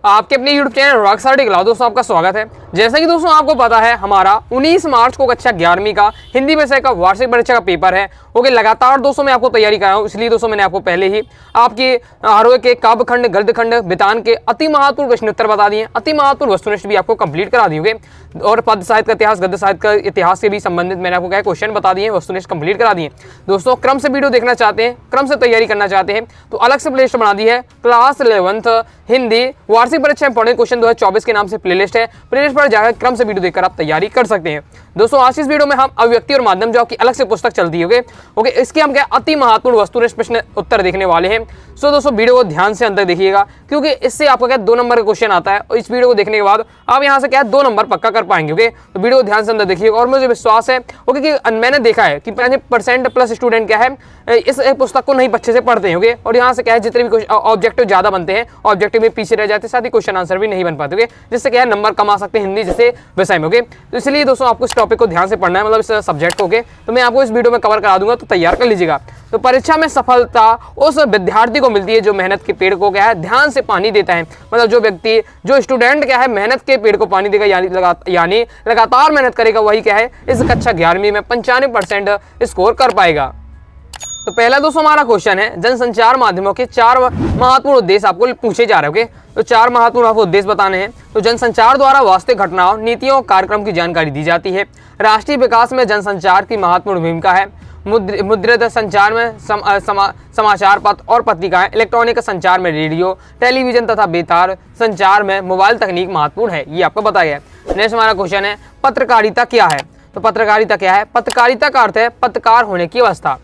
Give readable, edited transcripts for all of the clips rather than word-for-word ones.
आपके अपने YouTube channel Rockstar take दोस्तों आपका स्वागत है। जैसा कि दोस्तों आपको पता है हमारा 19 मार्च को कक्षा 11वीं का हिंदी विषय का वार्षिक परीक्षा का पेपर है। ओके, लगातार दोस्तों मैं आपको तैयारी कराया हूँ, इसलिए दोस्तों मैंने आपको पहले ही आपके आरोह के काव्य खंड, गद्य खंड, बितान के अति महत्वपूर्ण प्रश्न उत्तर बता दिए, अति महत्वपूर्ण वस्तुनिष्ठ भी आपको कंप्लीट करा दिए और पद्य साहित्य का इतिहास, गद्य साहित्य का इतिहास से भी संबंधित मैंने आपको क्या क्वेश्चन बता दिए, वस्तुनिष्ठ कंप्लीट करा दिए। दोस्तों क्रम से वीडियो देखना चाहते हैं, क्रम से तैयारी करना चाहते हैं तो अलग से प्लेलिस्ट बना दी है, क्लास 11th हिंदी वार्षिक परीक्षा इंपॉर्टेंट क्वेश्चन 2024 के नाम से प्लेलिस्ट है। प्लेलिस्ट पर जाकर क्रम से वीडियो देखकर आप तैयारी कर सकते हैं। दोस्तों आज इस वीडियो में हम अभिव्यक्ति और माध्यम जो आपकी अलग से पुस्तक चलती है ओके, इसके हम क्या अति महत्वपूर्ण वस्तुनिष्ठ प्रश्न उत्तर देखने वाले हैं। सो दोस्तों वीडियो को ध्यान से अंदर देखिएगा क्योंकि इससे आपका क्या 2 नंबर का क्वेश्चन आता है और इस वीडियो को देखने के बाद आप यहाँ से क्या 2 नंबर पक्का कर पाएंगे। ओके, तो वीडियो को ध्यान से अंदर देखिएगा और मुझे विश्वास है ओके कि मैंने देखा है कि 50% प्लस स्टूडेंट क्या है इस पुस्तक को नहीं अच्छे से पढ़ते हैं। ओके, और यहाँ से क्या है जितने भी ऑब्जेक्टिव ज्यादा बनते हैं ऑब्जेक्टिव में पीछे रह जाते हैं, साथ ही क्वेश्चन आंसर भी नहीं बन पाते। ओके, जिससे क्या है नंबर कमा सकते हैं हिंदी जैसे विषय में। ओके, तो इसलिए दोस्तों आपको इस टॉपिक को ध्यान से पढ़ना है, मतलब इस सब्जेक्ट को। ओके, तो मैं आपको इस वीडियो में कवर करा दूंगा, तो तैयार कर लीजिएगा। तो परीक्षा में सफलता उस विद्यार्थी को मिलती है जो मेहनत के पेड़ को क्या है ध्यान से पानी देता है, मतलब जो व्यक्ति जो स्टूडेंट क्या है मेहनत के पेड़ को पानी देगा यानी लगातार मेहनत करेगा, वही क्या है इस कक्षा 11वीं में 95% स्कोर कर पाएगा। तो पहला दोस्तों हमारा क्वेश्चन है जनसंचार माध्यमों के 4 महत्वपूर्ण उद्देश्य आपको पूछे जा रहे हैं। तो 4 महत्वपूर्ण आपको उद्देश्य बताने हैं। तो जनसंचार द्वारा वास्तविक घटनाओं, नीतियों, कार्यक्रम की जानकारी दी जाती है। राष्ट्रीय विकास में जनसंचार की महत्वपूर्ण भूमिका है। मुद्रित संचार में समाचार पत्र और पत्रिकाएं, इलेक्ट्रॉनिक संचार में रेडियो, टेलीविजन तथा बेतार संचार में मोबाइल तकनीक महत्वपूर्ण है। ये आपको बताया गया है। नेक्स्ट हमारा क्वेश्चन है पत्रकारिता क्या है। तो पत्रकारिता क्या है? पत्रकारिता का अर्थ है पत्रकार होने की अवस्था।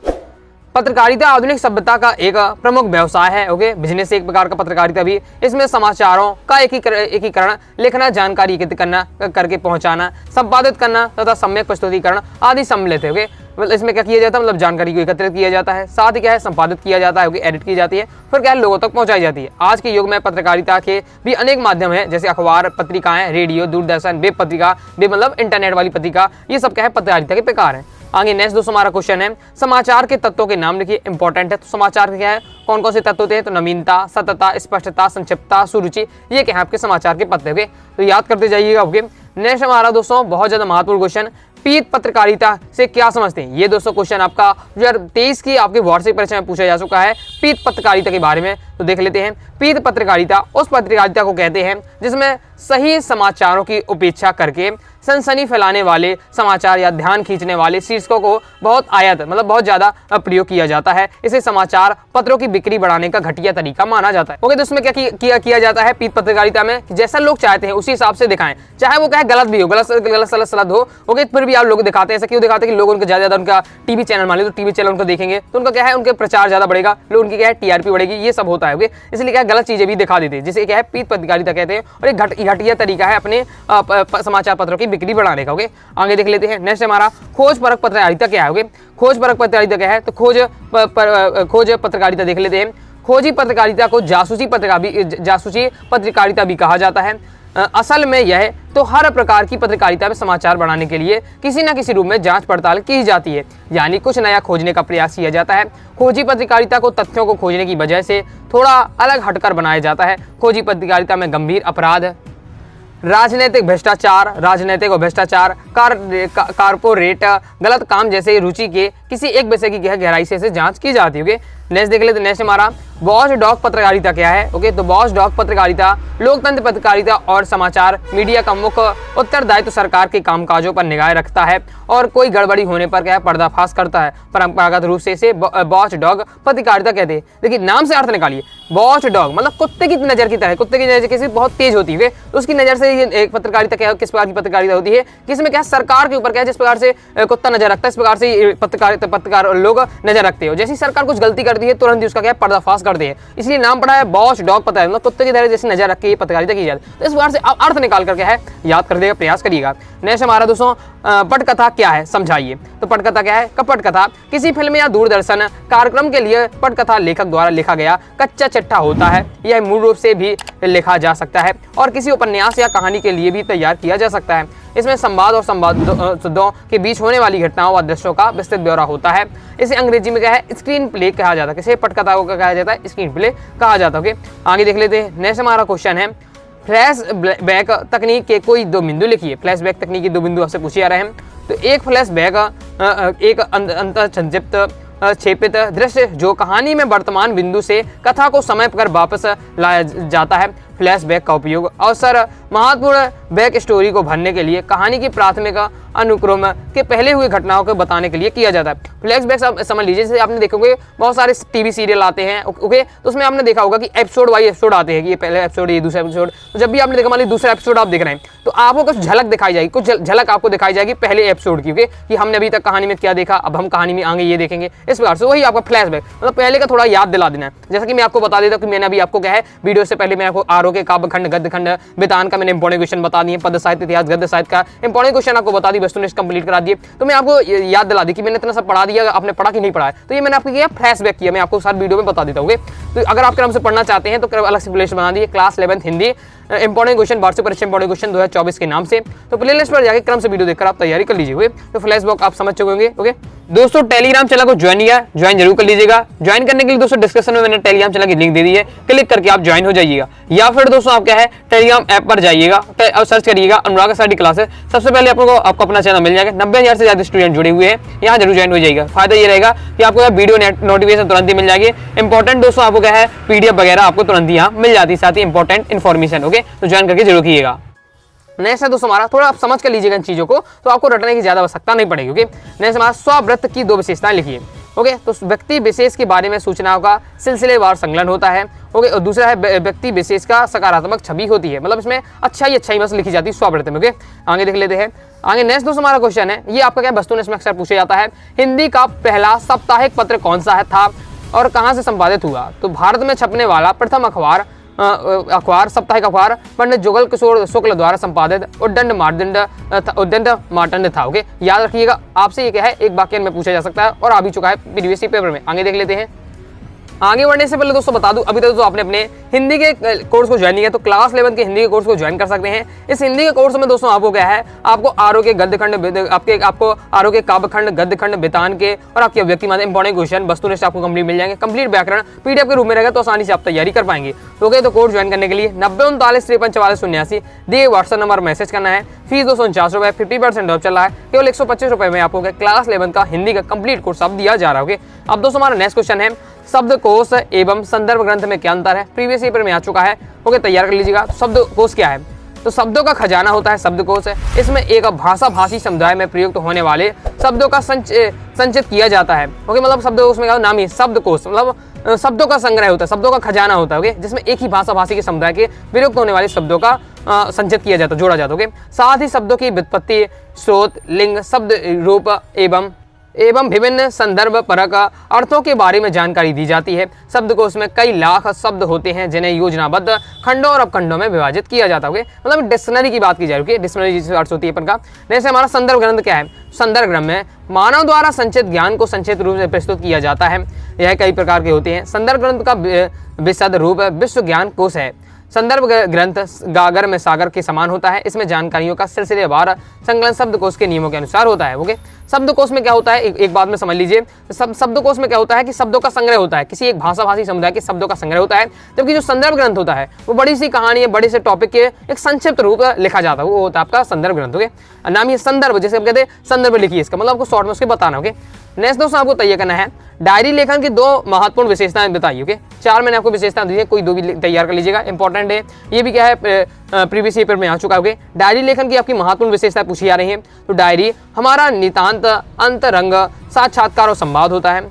पत्रकारिता आधुनिक सभ्यता का एक प्रमुख व्यवसाय है। ओके, बिजनेस एक प्रकार का पत्रकारिता भी। इसमें समाचारों का एकीकरण, लिखना, जानकारी एकत्रित करना, करके पहुंचाना, संपादित करना तथा सम्यक प्रस्तुतिकरण आदि सम्मिलित है। ओके, मतलब इसमें क्या किया जाता है, मतलब जानकारी को एकत्रित किया जाता है, साथ ही क्या है संपादित किया जाता है, ओके, एडिट की जाती है, फिर क्या है लोगों तक पहुंचाई जाती है। आज के युग में पत्रकारिता के भी अनेक माध्यम है, जैसे अखबार, पत्रिकाएं, रेडियो, दूरदर्शन, वेब पत्रिका, वेब मतलब इंटरनेट वाली पत्रिका, ये सब क्या है पत्रकारिता के प्रकार है। आगे नेक्स्ट दोस्तों हमारा क्वेश्चन है समाचार के तत्वों के नाम लिखिए, इंपॉर्टेंट है। तो समाचार क्या है, कौन कौन से तत्व होते हैं? तो नवीनता, सत्यता, स्पष्टता, संक्षिप्तता, सुरुचि, ये क्या है आपके समाचार के पत्ते। ओके, तो याद करते जाइएगा। ओके, नेक्स्ट हमारा दोस्तों बहुत ज्यादा महत्वपूर्ण क्वेश्चन, पीत पत्रकारिता से क्या समझते हैं? ये दोस्तों क्वेश्चन आपका 2023 की आपकी वार्षिक परीक्षा में पूछा जा चुका है पीत पत्रकारिता के बारे में। तो देख लेते हैं। पीत पत्रकारिता उस पत्रकारिता को कहते हैं जिसमें सही समाचारों की उपेक्षा करके सनसनी फैलाने वाले समाचार या ध्यान खींचने वाले शीर्षकों को बहुत आयत मतलब बहुत ज्यादा प्रयोग किया जाता है। इसे समाचार पत्रों की बिक्री बढ़ाने का घटिया तरीका माना जाता है। ओके, तो इसमें क्या किया जाता है पीत पत्रकारिता में, जैसा लोग चाहते हैं उसी हिसाब से दिखाएं, चाहे वो क्या गलत भी हो, गलत सलत हो। ओके, फिर भी आप लोग दिखाते हैं। ऐसा क्यों दिखाते हैं कि लोग उनका ज्यादा उनका टीवी चैनल मान लीजिए, तो टीवी चैनल उनको देखेंगे तो उनका क्या है उनके प्रचार ज्यादा बढ़ेगा, लोग उनकी क्या है टीआरपी बढ़ेगी, ये सब होता है। ओके, इसलिए क्या गलत चीजें भी दिखा देते हैं, जिसे क्या है पीत पत्रकारिता कहते हैं और एक घटिया तरीका है अपने समाचार पत्रों की बिक्री बढ़ाने का। ओके, आगे देख लेते हैं। नेक्स्ट हमारा खोज परख पत्रकारिता क्या है। ओके, खोज परख पत्रकारिता क्या है? तो खोज पत्रकारिता देख लेते हैं। खोजी पत्रकारिता को जासूसी पत्रकारिता भी कहा जाता है। असल में यह तो हर प्रकार की पत्रकारिता में समाचार बढ़ाने के लिए किसी न किसी रूप में जांच पड़ताल की जाती है, यानी कुछ नया खोजने का प्रयास किया जाता है। खोजी पत्रकारिता को तथ्यों को खोजने की वजह से थोड़ा अलग हटकर बनाया जाता है। खोजी पत्रकारिता में गंभीर अपराध, राजनीतिक भ्रष्टाचार, कारपोरेट गलत काम जैसे रुचि के किसी एक विषय की गहराई से जांच की जाती है। नेक्स्ट देख लेते। नेक्स्ट हमारा वॉच डॉग पत्रकारिता क्या है। ओके, तो वॉच डॉग पत्रकारिता लोकतंत्र पत्रकारिता और समाचार मीडिया का मुख्य उत्तरदायित्व सरकार के कामकाजों पर निगाह रखता है और कोई गड़बड़ी होने पर क्या है पर्दाफाश करता है। परंपरागत रूप से इसे वॉच डॉग पत्रकारिता कहते हैं। देखिए नाम से अर्थ निकालिए, वॉच डॉग मतलब कुत्ते की नजर की तरह, कुत्ते की नजर कैसे बहुत तेज होती है, तो उसकी नजर से ये एक पत्रकारिता क्या किस प्रकार की पत्रकारिता होती है कि इसमें क्या सरकार के ऊपर क्या जिस प्रकार से कुत्ता नजर रखता है, इस प्रकार से पत्रकार लोग नजर रखते हो। जैसी सरकार कुछ गलती करती है तुरंत ही उसका क्या पर्दाफाश करते हैं, इसलिए नाम पड़ा है वॉच डॉग पता है, मतलब कुत्ते की तरह जैसे नजर रख के ये पत्रकारिता की जाती है। तो इस बार से अर्थ निकाल करके है याद करने का प्रयास करिएगा। नेक्स्ट हमारा दोस्तों पटकथा क्या है समझाइए। तो पटकथा क्या है? पटकथा किसी फिल्म या दूरदर्शन कार्यक्रम के लिए पटकथा लेखक द्वारा लिखा गया कच्चा चिट्ठा होता है। यह मूल रूप से भी लिखा जा सकता है और किसी उपन्यास या कहानी के लिए भी तैयार किया जा सकता है। इसमें संवाद और संवादों के बीच होने वाली घटनाओं व दृश्यों का विस्तृत ब्यौरा होता है। इसे अंग्रेजी में क्या है? स्क्रीन प्ले कहा जाता है। किसे? पटकथा को कहा जाता है स्क्रीन प्ले कहा जाता है। ओके, आगे देख लेते हैं। नेक्स्ट हमारा क्वेश्चन है फ्लैश बैक तकनीक के कोई दो बिंदु लिखिए। फ्लैश बैक तकनीक के दो बिंदु आपसे पूछे जा रहे हैं। तो एक फ्लैश बैक एक अंतःसंक्षिप्त क्षेपित दृश्य जो कहानी में वर्तमान बिंदु से कथा को समय पर वापस लाया जाता है। फ्लैशबैक का उपयोग अवसर महत्वपूर्ण बैक स्टोरी को भरने के लिए कहानी की प्राथमिक अनुक्रम के पहले हुए घटनाओं को बताने के लिए किया जाता है। फ्लैशबैक समझ लीजिए, जैसे आपने देखोगे बहुत सारे टीवी सीरियल आते हैं, ओके, तो उसमें आपने देखा होगा कि एपिसोड वाइज एपिसोड आते हैं कि ये पहले एपिसोड, ये दूसरा एपिसोड। तो जब भी आपने देखा, मान लीजिए दूसरा एपिसोड आप देख रहे हैं, तो आपको कुछ झलक दिखाई जाएगी, कुछ झलक आपको दिखाई जाएगी पहले एपिसोड की, कि हमने अभी तक कहानी में क्या देखा, अब हम कहानी में आगे ये देखेंगे। इस प्रकार से वही आपका फ्लैशबैक, मतलब पहले का थोड़ा याद दिला देना है। जैसा कि मैं आपको बता देता हूँ कि मैंने अभी आपको क्या है, वीडियो से पहले मैं आपको आरो के काव्यखंड, गद्यखंड, वितान का मैंने इंपॉर्टेंट क्वेश्चन बता दिए, पद साहित्य, इतिहास, गद्य साहित्य का इंपॉर्टेंट क्वेश्चन आपको बता दी, वस्तुनिष्ठ कंप्लीट करा दिए। तो मैं आपको याद दिला दी कि मैंने इतना सब पढ़ा दिया, आपने पढ़ा कि नहीं पढ़ा है। तो ये मैंने आपको किया फ्लैशबैक किया, मैं आपको सारे वीडियो में बता देता हूँ। तो अगर आप क्रम से पढ़ना चाहते हैं तो अलग से प्लेलिस्ट बना दिए, class 11th Hindi important question, वार्षिक परीक्षा इंपॉर्टेंट क्वेश्चन 2024 के नाम से। तो प्लेलिस्ट पर जाकर क्रम से वीडियो देखकर आप तैयारी कर लीजिए। तो फ्लैशबैक आप समझ चुके होंगे। ओके दोस्तों, टेलीग्राम चैनल को ज्वाइन जरूर कर लीजिएगा। ज्वाइन करने के लिए दोस्तों डिस्क्रिप्शन में मैंने टेलीग्राम चैनल की लिंक दे दी है, क्लिक करके आप ज्वाइन हो जाइएगा। या फिर दोस्तों आप क्या है, टेलीग्राम ऐप पर जाइएगा और सर्च करिएगा अनुराग स्टडी क्लासेस। सबसे पहले आपको अपना चैनल मिल जाएगा। 90,000 से ज्यादा स्टूडेंट जुड़े हुए हैं, यहाँ जरूर ज्वाइन हो जाएगा। फायदा ये रहेगा कि आपको वीडियो नोटिफिकेशन तुरंत ही मिल जाएगी। इंपॉर्टेंट दोस्तों आपको क्या है, पीडीएफ वगैरह आपको तुरंत ही यहाँ मिल जाती है, साथ ही इंपॉर्टेंट इन्फॉर्मेशन। ओके, तो ज्वाइन करके जरूर कीजिएगा। नेक्स्ट है दोस्तों हमारा, थोड़ा आप समझ कर लीजिएगा इन चीजों को, तो आपको रटने की ज्यादा आवश्यकता नहीं पड़ेगी। ओके, नेक्स्ट हमारा स्ववृत्त की दो विशेषताएं लिखिए। ओके, तो व्यक्ति विशेष के बारे में सूचनाओं का सिलसिलेवार संकलन होता है। ओके, और दूसरा है व्यक्ति विशेष का सकारात्मक छवि होती है, मतलब इसमें अच्छाई बस लिखी जाती है स्ववृत्त में। ओके, आगे देख लेते हैं। आगे नेक्स्ट दोस्तों हमारा क्वेश्चन है, ये आपका क्या वस्तुनिष्ठ में अक्सर पूछा जाता है, हिंदी का पहला साप्ताहिक पत्र कौन सा था और कहाँ से संपादित हुआ। तो भारत में छपने वाला प्रथम अखबार साप्ताहिक अखबार पंडित जुगल किशोर शुक्ल द्वारा संपादित उद्दंड मार्तंड था। ओके, याद रखिएगा, आपसे ये क्या है, एक वाक्य में पूछा जा सकता है और आ भी चुका है प्रीवियस पेपर में। आगे देख लेते हैं। आगे बढ़ने से पहले दोस्तों बता दूं, अभी तक तो आपने अपने हिंदी के कोर्स को ज्वाइन किया, तो क्लास 11 के हिंदी के कोर्स को ज्वाइन कर सकते हैं। इस हिंदी के कोर्स में दोस्तों आपको क्या है, आपको आरो के गद्यखंड, आपको आरो के काव्यखंड, गद्यखंड, वितान के और आपके अभिव्यक्ति माध्यम इंपॉर्टेंट क्वेश्चन, वस्तुनिष्ठ आपको कंप्लीट मिल जाएंगे। कंप्लीट व्याकरण पीडीएफ के रूप में रहेगा, तो आसानी से आप तैयारी कर पाएंगे। तो कोर्स ज्वाइन करने के लिए 9039534479 दिए व्हाट्सएप नंबर मैसेज करना है। फीस 249 रुपए, 50% ऑफ चल रहा है। केवल 125 रुपए में आपको क्लास 11 का हिंदी का कंप्लीट कोर्स अब दिया जा रहा है। अब दोस्तों हमारा नेक्स्ट क्वेश्चन है, शब्दकोश एवं संदर्भ ग्रंथ में क्या अंतर है। प्रीवियस पेपर में आ चुका है। ओके, तैयार कर लीजिएगा। शब्दकोश क्या है, तो शब्दों का खजाना होता है शब्दकोश है। इसमें एक भाषा भाषी समुदाय में प्रयुक्त होने वाले शब्दों का संचित किया जाता है। ओके, मतलब शब्दकोश में नाम ही शब्दकोश, मतलब शब्दों का संग्रह होता है, शब्दों का खजाना होता है। ओके, जिसमें एक ही भाषा भाषी के समुदाय के प्रयुक्त होने वाले शब्दों का संचित किया जाता है, जोड़ा जाता है। ओके, साथ ही शब्दों की व्युत्पत्ति, स्रोत, लिंग, शब्द रूप एवं विभिन्न संदर्भ परक अर्थों के बारे में जानकारी दी जाती है। शब्दकोश में कई लाख शब्द होते हैं जिन्हें योजनाबद्ध खंडों और अपखंडों में विभाजित किया जाता है। मतलब डिक्शनरी की बात की जाए, डिक्शनरी जिससे अर्थ होती है अपन का। जैसे हमारा संदर्भ ग्रंथ क्या है, संदर्भ ग्रंथ में मानव द्वारा संचित ज्ञान को संक्षिप्त रूप से प्रस्तुत किया जाता है। यह कई प्रकार के होते हैं। संदर्भ ग्रंथ का विशद रूप विश्व ज्ञान कोश है। संदर्भ ग्रंथ गागर में सागर के समान होता है। इसमें जानकारियों का सिलसिलेवार संकलन शब्दकोश के नियमों के अनुसार होता है। ओके, शब्दकोश में क्या होता है, एक बात में समझ लीजिए, शब्दकोश में क्या होता है कि शब्दों का संग्रह होता है, किसी एक भाषा भाषी समुदाय के शब्दों का संग्रह होता है। जबकि जो संदर्भ ग्रंथ होता है वो बड़ी सी कहानी है, बड़े से टॉपिक के एक संक्षिप्त रूप लिखा जाता है, वो होता है आपका संदर्भ ग्रंथ। ओके, नाम ये संदर्भ, जैसे हम कहते हैं संदर्भ लिखिए, इसका मतलब आपको शॉर्ट में उसके बताना। ओके, नेक्स्ट दोस्तों आपको तैयार करना है, डायरी लेखन की दो महत्वपूर्ण विशेषताएं बताइए। ओके, 4 मैंने आपको विशेषताएं दी है, कोई 2 भी तैयार कर लीजिएगा, इंपॉर्टेंट है। ये भी क्या है, प्रीवियस पेपर में आ चुका है। डायरी लेखन की आपकी महत्वपूर्ण विशेषताएं पूछी जा रही है। तो डायरी हमारा नितांत अंतरंग साक्षात्कार और संवाद होता है।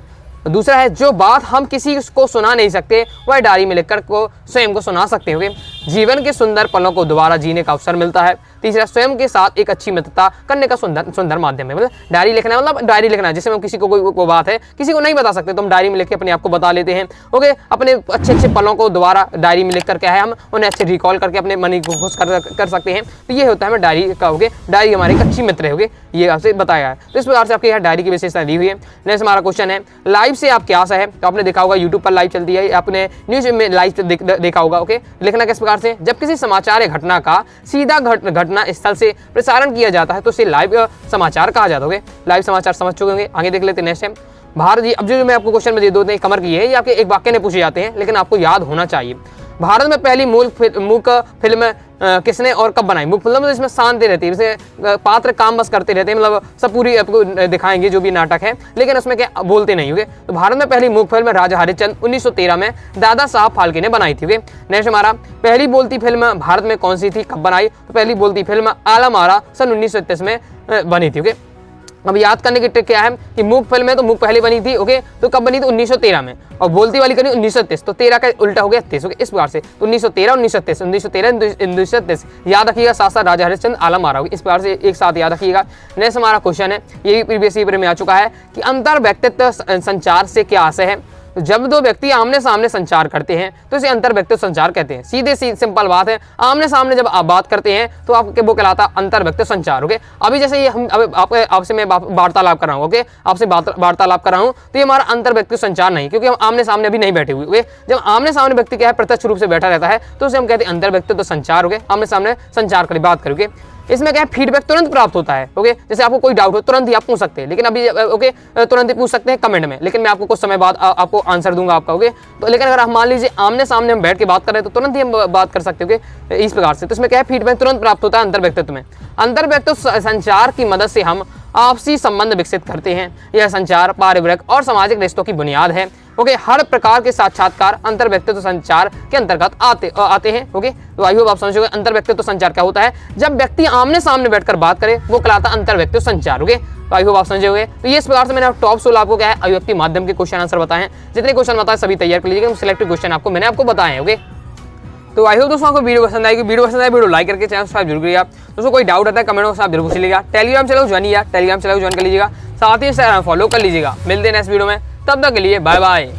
दूसरा है, जो बात हम किसी को सुना नहीं सकते वह डायरी में लिखकर को स्वयं को सुना सकते हैं। जीवन के सुंदर पलों को दोबारा जीने का अवसर मिलता है। तीसरा, स्वयं के साथ एक अच्छी मित्रता करने का सुंदर माध्यम है। मतलब डायरी लिखना, मतलब डायरी लिखना जैसे हम किसी को कोई बात है किसी को नहीं बता सकते तो हम डायरी में लिख के अपने आप को बता लेते हैं। ओके, अपने अच्छे पलों को दोबारा डायरी में लिख कर क्या है, हम उन्हें अच्छे रिकॉल करके अपने मन को खुश कर सकते हैं। तो ये होता है हमें डायरी का। ओके, डायरी हमारी एक अच्छी मित्र है। ओके, ये आपसे बताया है। तो इस प्रकार से आपके यहाँ डायरी की विशेषता दी हुई है। नेक्स्ट हमारा क्वेश्चन है, लाइव से आप क्या आशा है। तो आपने देखा होगा यूट्यूब पर लाइव चलती है, आपने न्यूज में लाइव देखा होगा। ओके, लिखना किस प्रकार से, जब किसी समाचार या घटना का सीधा घटना स्थल से प्रसारण किया जाता है तो उसे लाइव समाचार कहा जाता है। लाइव समाचार समझ चुके होंगे। आगे देख लेते हैं। नेक्स्ट है भारत जी। अब जो मैं आपको क्वेश्चन में दे दो कमर की है, ये आपके एक वाक्य में पूछे जाते हैं लेकिन आपको याद होना चाहिए। भारत में पहली मूक फिल्म किसने और कब बनाई? मूक फिल्म इसमें शांति रहती है, इसमें पात्र काम बस करते रहते हैं, मतलब सब पूरी आपको दिखाएंगे जो भी नाटक है, लेकिन उसमें क्या बोलते नहीं होंगे। तो भारत में पहली मूक फिल्म राजा हरिश्चंद्र 1913 में दादा साहब फाल्के ने बनाई थी। नेक्स्ट हमारा पहली बोलती फिल्म भारत में कौन सी थी, कब बनाई? तो पहली बोलती फिल्म आलम आरा सन 1931 में बनी थी। अब याद करने की ट्रिक क्या है कि मूक फिल्म है तो मूक पहले बनी थी, ओके, तो कब बनी थी? 1913 में, और बोलती वाली करनी 1930, तो 13 का उल्टा हो गया 30, ओके, इस प्रकार से 1913 1930 1930 याद रखिएगा, साथ साथ राजा हरिश्चंद्र आलम आरा, इस प्रकार से एक साथ याद रखिएगा। नेक्स्ट हमारा क्वेश्चन है, ये भी प्रीवियस पेपर में आ चुका है कि अंतर व्यक्तित्व संचार से क्या आशय है? तो जब दो व्यक्ति आमने सामने संचार करते हैं तो इसे अंतर व्यक्तित्व संचार कहते हैं। सीधे सिंपल बात है, आमने सामने जब आप बात करते हैं तो आपके वो कहलाता अंतर व्यक्तित्व संचार। ओके, अभी जैसे ये हम आपसे मैं वार्तालाप कर रहा हूँ, ओके, आपसे वार्तालाप कर रहा हूँ, तो ये हमारा अंतर व्यक्तित्व संचार नहीं, क्योंकि हम आमने सामने अभी नहीं बैठे हुए। जब आमने सामने व्यक्ति क्या है, प्रत्यक्ष रूप से बैठा रहता है, तो उसे हम कहते हैं अंतर व्यक्तित्व संचार। ओके, आमने सामने संचार करें, बात करोगे, इसमें क्या है, फीडबैक तुरंत प्राप्त होता है। ओके, जैसे आपको कोई डाउट हो तुरंत ही आप पूछ सकते हैं, लेकिन अभी ओके तुरंत ही पूछ सकते हैं कमेंट में, लेकिन मैं आपको कुछ समय बाद आपको आंसर दूंगा आपका। ओके, तो लेकिन अगर आप मान लीजिए आमने सामने हम बैठ के बात कर रहे हैं तो तुरंत ही हम बात कर सकते हैं इस प्रकार से। तो इसमें क्या है, फीडबैक तुरंत प्राप्त होता है अंतर व्यक्तित्व में। अंतर व्यक्तित्व संचार की मदद से हम आपसी संबंध विकसित करते हैं। यह संचार पारिवारिक और सामाजिक रिश्तों की बुनियाद है। ओके, हर प्रकार के साक्षात्कार अंतर व्यक्तित्व संचार के अंतर्गत आते हैं। ओके, तो आई होप आप समझोगे अंतर व्यक्तित्व संचार क्या होता है। जब व्यक्ति आमने सामने बैठकर बात करे वो कहलाता अंतर व्यक्तित्व संचार। ओके, तो आई होप आप समझोगे। तो ये इस प्रकार से मैंने टॉप 16 आपको क्या है अभिव्यक्ति माध्यम के क्वेश्चन आंसर बताए हैं। जितने क्वेश्चन बताए सभी तैयार कर लीजिएगा, सिलेक्टेड क्वेश्चन आपको मैंने आपको बताए हैं। ओके, तो आई होप दोस्तों आपको वीडियो पसंद आएगी। वीडियो पसंद आए वीडियो लाइक करके चैनल सब्सक्राइब जरूर करिएगा। दोस्तों कोई डाउट आता है कमेंट बॉक्स में आप जरूर पूछ लीजिएगा। टेलीग्राम चैनल ज्वाइन कर लीजिएगा, साथ ही इंस्टाग्राम फॉलो कर लीजिएगा। मिलते हैं नेक्स्ट वीडियो में, तब तक के लिए बाय बाय।